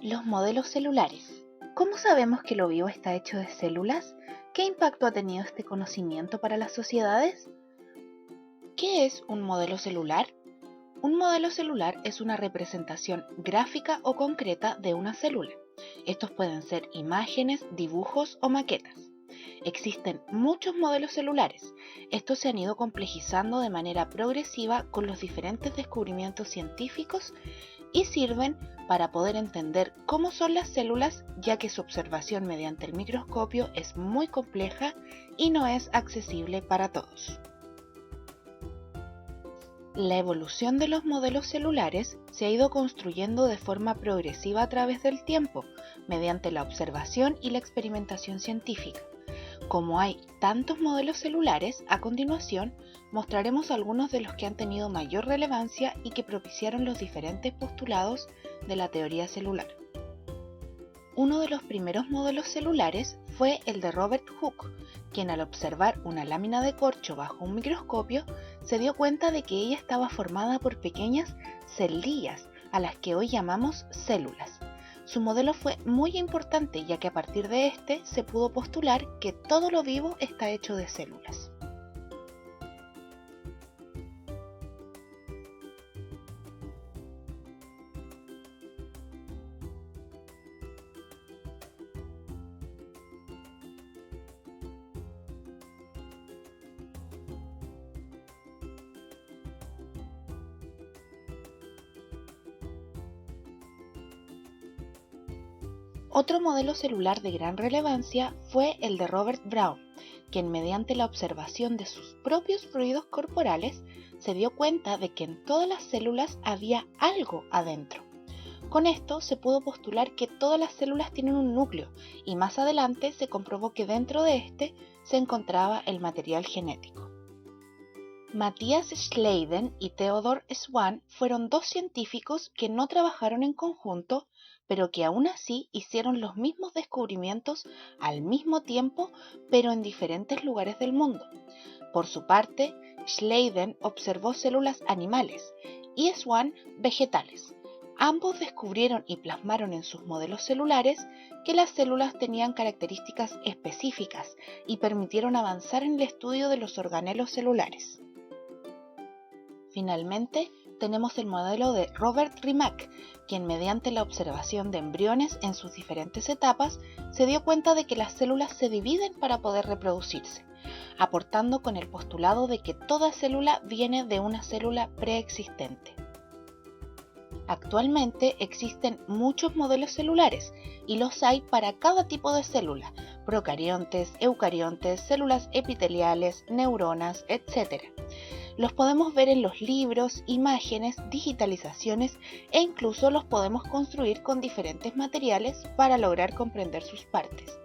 Los modelos celulares. ¿Cómo sabemos que lo vivo está hecho de células? ¿Qué impacto ha tenido este conocimiento para las sociedades? ¿Qué es un modelo celular? Un modelo celular es una representación gráfica o concreta de una célula. Estos pueden ser imágenes, dibujos o maquetas. Existen muchos modelos celulares. Estos se han ido complejizando de manera progresiva con los diferentes descubrimientos científicos y sirven para poder entender cómo son las células, ya que su observación mediante el microscopio es muy compleja y no es accesible para todos. La evolución de los modelos celulares se ha ido construyendo de forma progresiva a través del tiempo, mediante la observación y la experimentación científica. Como hay tantos modelos celulares, a continuación mostraremos algunos de los que han tenido mayor relevancia y que propiciaron los diferentes postulados de la teoría celular. Uno de los primeros modelos celulares fue el de Robert Hooke, quien al observar una lámina de corcho bajo un microscopio se dio cuenta de que ella estaba formada por pequeñas celillas, a las que hoy llamamos células. Su modelo fue muy importante, ya que a partir de este se pudo postular que todo lo vivo está hecho de células. Otro modelo celular de gran relevancia fue el de Robert Brown, quien mediante la observación de sus propios fluidos corporales se dio cuenta de que en todas las células había algo adentro. Con esto se pudo postular que todas las células tienen un núcleo y más adelante se comprobó que dentro de este se encontraba el material genético. Matthias Schleiden y Theodor Schwann fueron dos científicos que no trabajaron en conjunto, pero que aún así hicieron los mismos descubrimientos al mismo tiempo, pero en diferentes lugares del mundo. Por su parte, Schleiden observó células animales y Schwann vegetales. Ambos descubrieron y plasmaron en sus modelos celulares que las células tenían características específicas y permitieron avanzar en el estudio de los organelos celulares. Finalmente, tenemos el modelo de Robert Rimac, quien mediante la observación de embriones en sus diferentes etapas se dio cuenta de que las células se dividen para poder reproducirse, aportando con el postulado de que toda célula viene de una célula preexistente. Actualmente existen muchos modelos celulares y los hay para cada tipo de célula: procariontes, eucariontes, células epiteliales, neuronas, etc. Los podemos ver en los libros, imágenes, digitalizaciones e incluso los podemos construir con diferentes materiales para lograr comprender sus partes.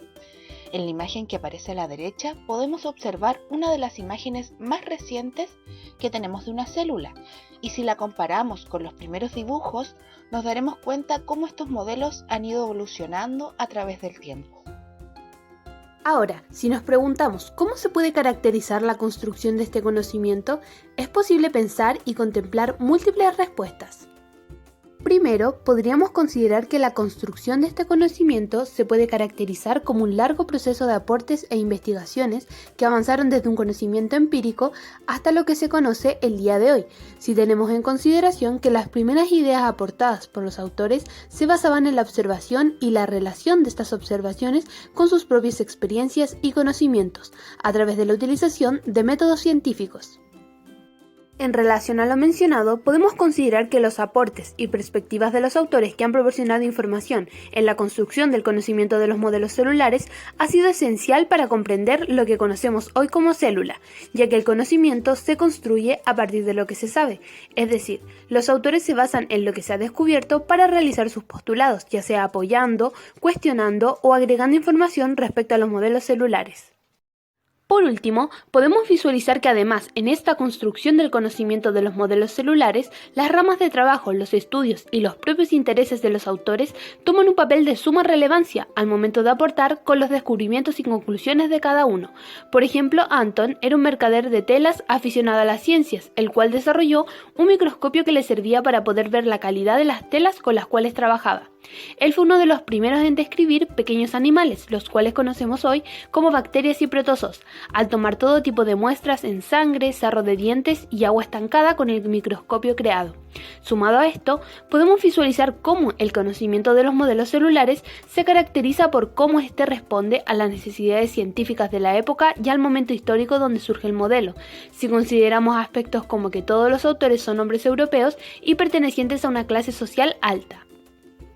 En la imagen que aparece a la derecha podemos observar una de las imágenes más recientes que tenemos de una célula, y si la comparamos con los primeros dibujos nos daremos cuenta cómo estos modelos han ido evolucionando a través del tiempo. Ahora, si nos preguntamos cómo se puede caracterizar la construcción de este conocimiento, es posible pensar y contemplar múltiples respuestas. Primero, podríamos considerar que la construcción de este conocimiento se puede caracterizar como un largo proceso de aportes e investigaciones que avanzaron desde un conocimiento empírico hasta lo que se conoce el día de hoy, si tenemos en consideración que las primeras ideas aportadas por los autores se basaban en la observación y la relación de estas observaciones con sus propias experiencias y conocimientos, a través de la utilización de métodos científicos. En relación a lo mencionado, podemos considerar que los aportes y perspectivas de los autores que han proporcionado información en la construcción del conocimiento de los modelos celulares ha sido esencial para comprender lo que conocemos hoy como célula, ya que el conocimiento se construye a partir de lo que se sabe, es decir, los autores se basan en lo que se ha descubierto para realizar sus postulados, ya sea apoyando, cuestionando o agregando información respecto a los modelos celulares. Por último, podemos visualizar que además en esta construcción del conocimiento de los modelos celulares, las ramas de trabajo, los estudios y los propios intereses de los autores toman un papel de suma relevancia al momento de aportar con los descubrimientos y conclusiones de cada uno. Por ejemplo, Anton era un mercader de telas aficionado a las ciencias, el cual desarrolló un microscopio que le servía para poder ver la calidad de las telas con las cuales trabajaba. Él fue uno de los primeros en describir pequeños animales, los cuales conocemos hoy como bacterias y protozoos, al tomar todo tipo de muestras en sangre, sarro de dientes y agua estancada con el microscopio creado. Sumado a esto, podemos visualizar cómo el conocimiento de los modelos celulares se caracteriza por cómo éste responde a las necesidades científicas de la época y al momento histórico donde surge el modelo, si consideramos aspectos como que todos los autores son hombres europeos y pertenecientes a una clase social alta.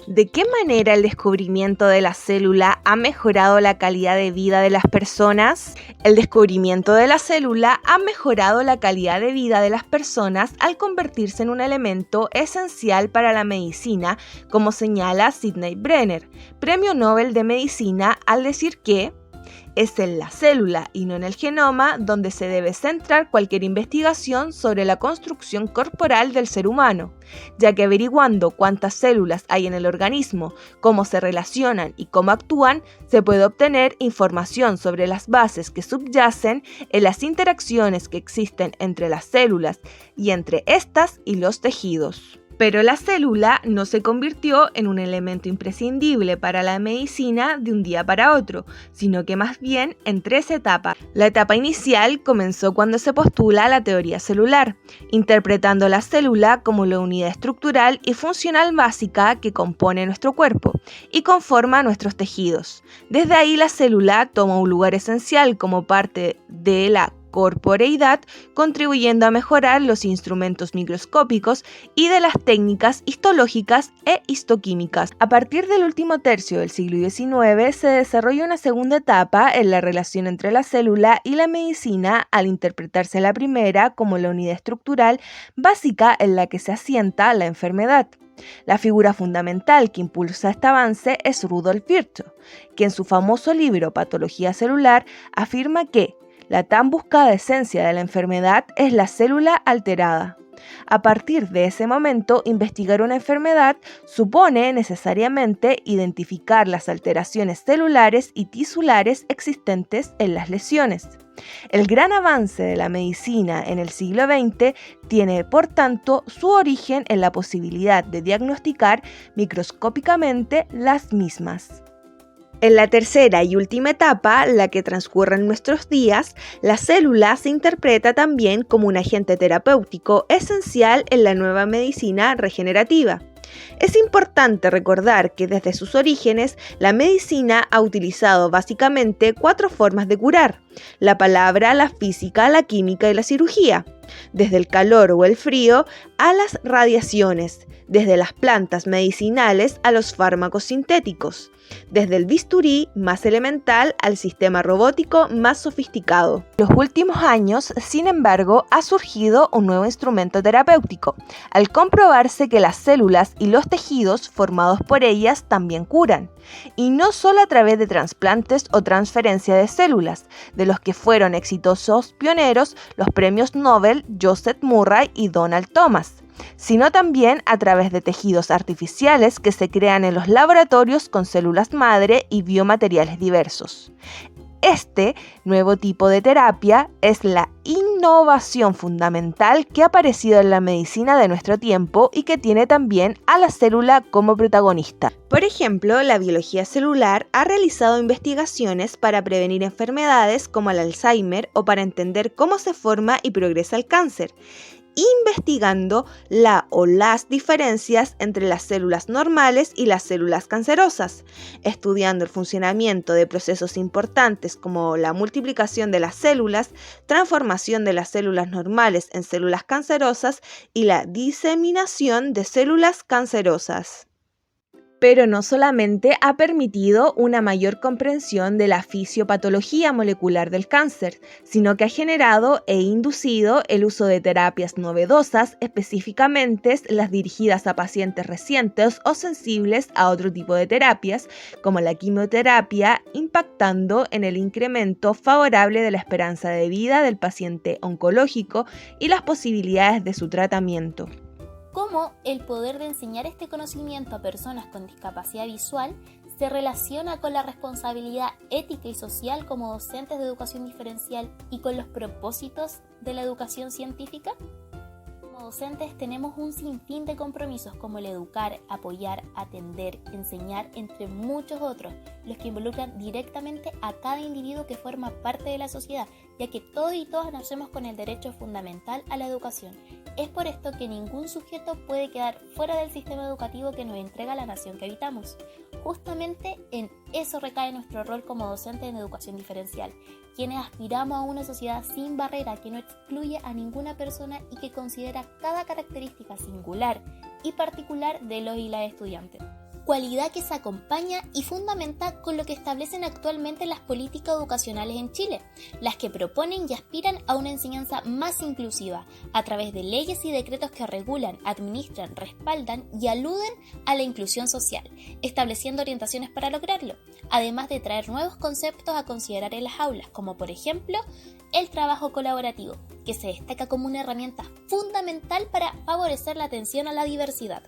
¿De qué manera el descubrimiento de la célula ha mejorado la calidad de vida de las personas? El descubrimiento de la célula ha mejorado la calidad de vida de las personas al convertirse en un elemento esencial para la medicina, como señala Sidney Brenner, Premio Nobel de Medicina, al decir que es en la célula y no en el genoma donde se debe centrar cualquier investigación sobre la construcción corporal del ser humano, ya que averiguando cuántas células hay en el organismo, cómo se relacionan y cómo actúan, se puede obtener información sobre las bases que subyacen en las interacciones que existen entre las células y entre estas y los tejidos. Pero la célula no se convirtió en un elemento imprescindible para la medicina de un día para otro, sino que más bien en 3 etapas. La etapa inicial comenzó cuando se postula la teoría celular, interpretando la célula como la unidad estructural y funcional básica que compone nuestro cuerpo y conforma nuestros tejidos. Desde ahí la célula toma un lugar esencial como parte de la corporeidad, contribuyendo a mejorar los instrumentos microscópicos y de las técnicas histológicas e histoquímicas. A partir del último tercio del siglo XIX se desarrolla una segunda etapa en la relación entre la célula y la medicina al interpretarse la primera como la unidad estructural básica en la que se asienta la enfermedad. La figura fundamental que impulsa este avance es Rudolf Virchow, que en su famoso libro Patología celular afirma que la tan buscada esencia de la enfermedad es la célula alterada. A partir de ese momento, investigar una enfermedad supone necesariamente identificar las alteraciones celulares y tisulares existentes en las lesiones. El gran avance de la medicina en el siglo XX tiene, por tanto, su origen en la posibilidad de diagnosticar microscópicamente las mismas. En la tercera y última etapa, la que transcurre en nuestros días, la célula se interpreta también como un agente terapéutico esencial en la nueva medicina regenerativa. Es importante recordar que desde sus orígenes, la medicina ha utilizado básicamente 4 formas de curar: la palabra, la física, la química y la cirugía, desde el calor o el frío a las radiaciones, desde las plantas medicinales a los fármacos sintéticos, desde el bisturí más elemental al sistema robótico más sofisticado. En los últimos años, sin embargo, ha surgido un nuevo instrumento terapéutico, al comprobarse que las células y los tejidos formados por ellas también curan, y no solo a través de trasplantes o transferencia de células, de los que fueron exitosos pioneros los premios Nobel Joseph Murray y Donald Thomas, sino también a través de tejidos artificiales que se crean en los laboratorios con células madre y biomateriales diversos. Este nuevo tipo de terapia es la innovación fundamental que ha aparecido en la medicina de nuestro tiempo y que tiene también a la célula como protagonista. Por ejemplo, la biología celular ha realizado investigaciones para prevenir enfermedades como el Alzheimer o para entender cómo se forma y progresa el cáncer, investigando la o las diferencias entre las células normales y las células cancerosas, estudiando el funcionamiento de procesos importantes como la multiplicación de las células, transformación de las células normales en células cancerosas y la diseminación de células cancerosas. Pero no solamente ha permitido una mayor comprensión de la fisiopatología molecular del cáncer, sino que ha generado e inducido el uso de terapias novedosas, específicamente las dirigidas a pacientes recientes o sensibles a otro tipo de terapias, como la quimioterapia, impactando en el incremento favorable de la esperanza de vida del paciente oncológico y las posibilidades de su tratamiento. Cómo el poder de enseñar este conocimiento a personas con discapacidad visual se relaciona con la responsabilidad ética y social como docentes de educación diferencial y con los propósitos de la educación científica. Como docentes tenemos un sinfín de compromisos como el educar, apoyar, atender, enseñar, entre muchos otros, los que involucran directamente a cada individuo que forma parte de la sociedad, ya que todos y todas nacemos con el derecho fundamental a la educación. Es por esto que ningún sujeto puede quedar fuera del sistema educativo que nos entrega la nación que habitamos. Justamente en eso recae nuestro rol como docentes en educación diferencial, quienes aspiramos a una sociedad sin barrera que no excluye a ninguna persona y que considera cada característica singular y particular de los y las estudiantes. Cualidad que se acompaña y fundamenta con lo que establecen actualmente las políticas educacionales en Chile, las que proponen y aspiran a una enseñanza más inclusiva, a través de leyes y decretos que regulan, administran, respaldan y aluden a la inclusión social, estableciendo orientaciones para lograrlo, además de traer nuevos conceptos a considerar en las aulas, como por ejemplo el trabajo colaborativo, que se destaca como una herramienta fundamental para favorecer la atención a la diversidad.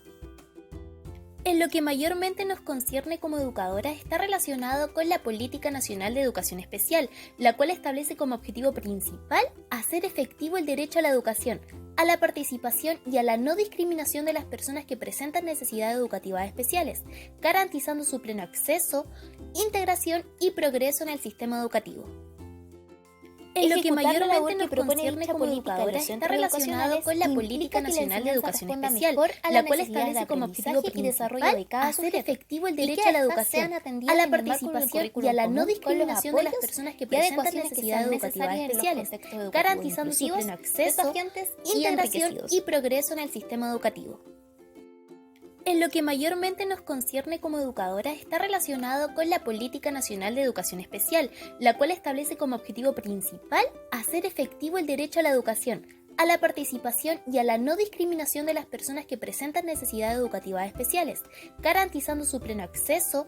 En lo que mayormente nos concierne como educadoras está relacionado con la Política Nacional de Educación Especial, la cual establece como objetivo principal hacer efectivo el derecho a la educación, a la participación y a la no discriminación de las personas que presentan necesidades educativas especiales, garantizando su pleno acceso, integración y progreso en el sistema educativo. En lo que mayormente nos concierne como educadoras está relacionado con la Política Nacional de Educación Especial, la cual establece como objetivo principal hacer efectivo el derecho a la educación, a la participación y a la no discriminación de las personas que presentan necesidades educativas especiales, garantizando su pleno acceso, integración y progreso en el sistema educativo. En lo que mayormente nos concierne como educadoras está relacionado con la Política Nacional de Educación Especial, la cual establece como objetivo principal hacer efectivo el derecho a la educación, a la participación y a la no discriminación de las personas que presentan necesidades educativas especiales, garantizando su pleno acceso.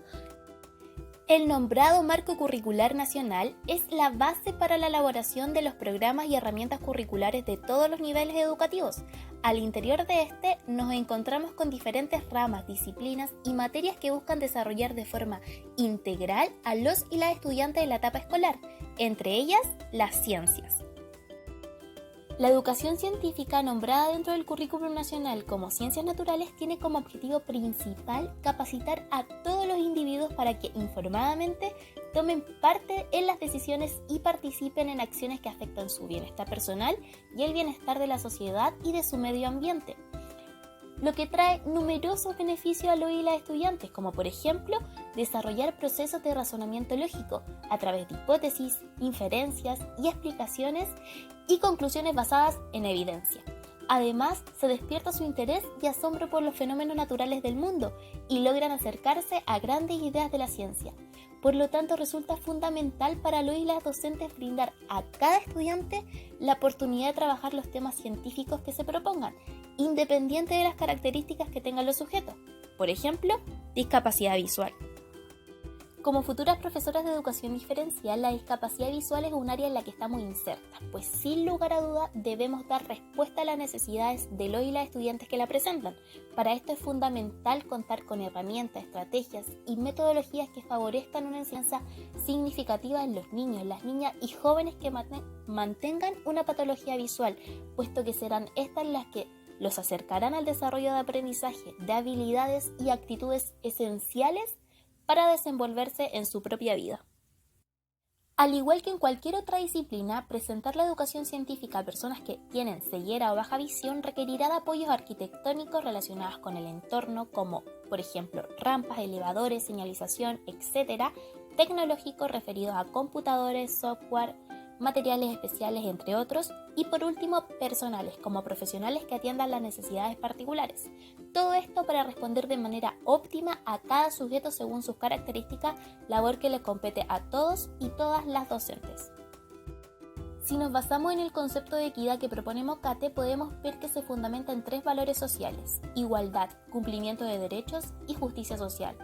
El nombrado Marco Curricular Nacional es la base para la elaboración de los programas y herramientas curriculares de todos los niveles educativos. Al interior de este nos encontramos con diferentes ramas, disciplinas y materias que buscan desarrollar de forma integral a los y las estudiantes de la etapa escolar, entre ellas las ciencias. La educación científica, nombrada dentro del currículum nacional como Ciencias Naturales, tiene como objetivo principal capacitar a todos los individuos para que informadamente tomen parte en las decisiones y participen en acciones que afectan su bienestar personal y el bienestar de la sociedad y de su medio ambiente, lo que trae numerosos beneficios a los y las estudiantes, como por ejemplo desarrollar procesos de razonamiento lógico a través de hipótesis, inferencias y explicaciones y conclusiones basadas en evidencia. Además, se despierta su interés y asombro por los fenómenos naturales del mundo y logran acercarse a grandes ideas de la ciencia. Por lo tanto, resulta fundamental para los y las docentes brindar a cada estudiante la oportunidad de trabajar los temas científicos que se propongan, independiente de las características que tengan los sujetos, por ejemplo, discapacidad visual. Como futuras profesoras de educación diferencial, la discapacidad visual es un área en la que estamos insertas, pues sin lugar a duda debemos dar respuesta a las necesidades de los y las estudiantes que la presentan. Para esto es fundamental contar con herramientas, estrategias y metodologías que favorezcan una enseñanza significativa en los niños, las niñas y jóvenes que mantengan una patología visual, puesto que serán estas las que los acercarán al desarrollo de aprendizaje, de habilidades y actitudes esenciales para desenvolverse en su propia vida. Al igual que en cualquier otra disciplina, presentar la educación científica a personas que tienen ceguera o baja visión requerirá de apoyos arquitectónicos relacionados con el entorno, como por ejemplo rampas, elevadores, señalización, etc., tecnológicos referidos a computadores, software, materiales especiales, entre otros, y por último, personales, como profesionales que atiendan las necesidades particulares. Todo esto para responder de manera óptima a cada sujeto según sus características, labor que le compete a todos y todas las docentes. Si nos basamos en el concepto de equidad que propone Mocate, podemos ver que se fundamenta en 3 valores sociales: igualdad, cumplimiento de derechos y justicia social.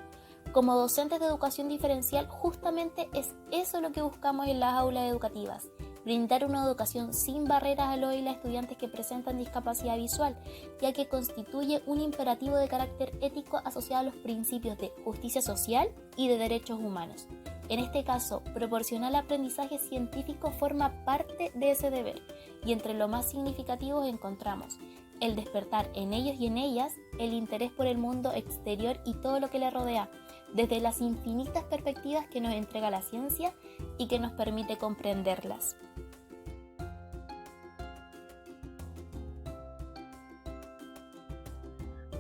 Como docentes de educación diferencial, justamente es eso lo que buscamos en las aulas educativas: brindar una educación sin barreras a los y las estudiantes que presentan discapacidad visual, ya que constituye un imperativo de carácter ético asociado a los principios de justicia social y de derechos humanos. En este caso, proporcionar el aprendizaje científico forma parte de ese deber, y entre lo más significativos encontramos el despertar en ellos y en ellas el interés por el mundo exterior y todo lo que le rodea, desde las infinitas perspectivas que nos entrega la ciencia y que nos permite comprenderlas.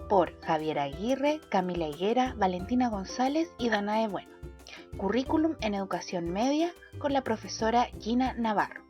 Por Javier Aguirre, Camila Higuera, Valentina González y Danae Bueno. Currículum en Educación Media con la profesora Gina Navarro.